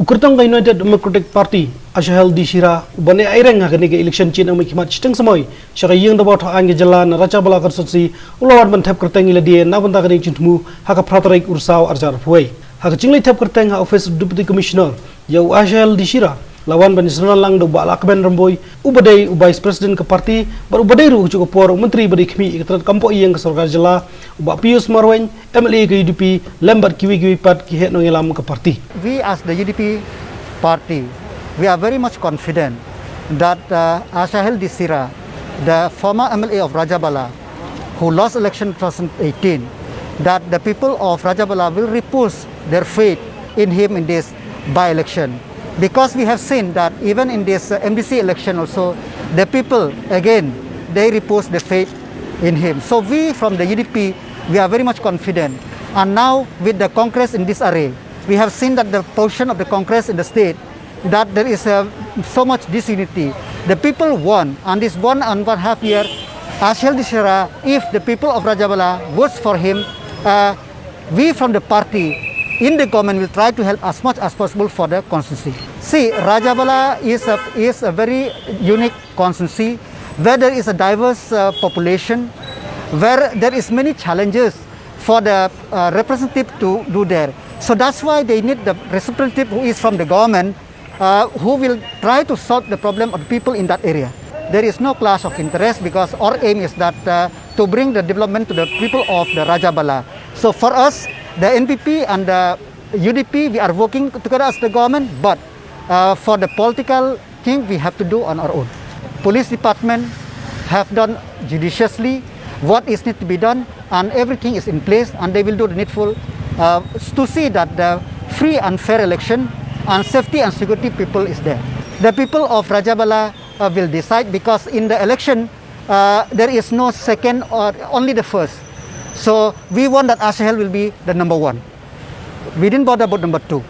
Ukurtang United Democratic Party Ashahel di Shira ubane aireng ngakani ke election chin ang mikmat chiteng samoy siya yung dapat ang jalan raja balakar sotsi ulawan man tap kerteng ila dia na banta kani chintmu haka pratarik ursaw arjar puai haka chinglai tap kerteng ha office deputy commissioner yau Ashahel di Shira lawan ban nasional lang do balak ben ramboy ubadai vice president ke parti bar ubadai ru cukup por menteri beri kami ikatan kampo yang ke sarkar jala uba Pius Marwen MLA ke UDP lembat kiwi pat ki het no ngelam ke parti. We as the UDP party, we are very much confident that Ashahel di Shira, the former MLA of Rajabala, who lost election 2018, that the people of Rajabala will repose their faith in him in this by-election. Because we have seen that even in this MDC election also, the people, again, they repose their faith in him. So we from the UDP, we are very much confident. And now with the Congress in this array, we have seen that the position of the Congress in the state, that there is so much disunity. The people won, and this 1.5 year, Ashahel di Shira, if the people of Rajabala votes for him, we from the party in the government will try to help as much as possible for the constituency. See, Rajabala is a very unique constituency where there is a diverse population, where there is many challenges for the representative to do there. So that's why they need the representative who is from the government, who will try to solve the problem of the people in that area. There is no clash of interest because our aim is that to bring the development to the people of the Rajabala. So for us, the NPP and the UDP, we are working together as the government, but for the political thing, we have to do on our own. Police department have done judiciously what is need to be done, and everything is in place, and they will do the needful to see that the free and fair election and safety and security people is there. The people of Rajabala will decide, because in the election, there is no second or only the first. So we want that Ashahel will be the number one. We didn't bother about number two.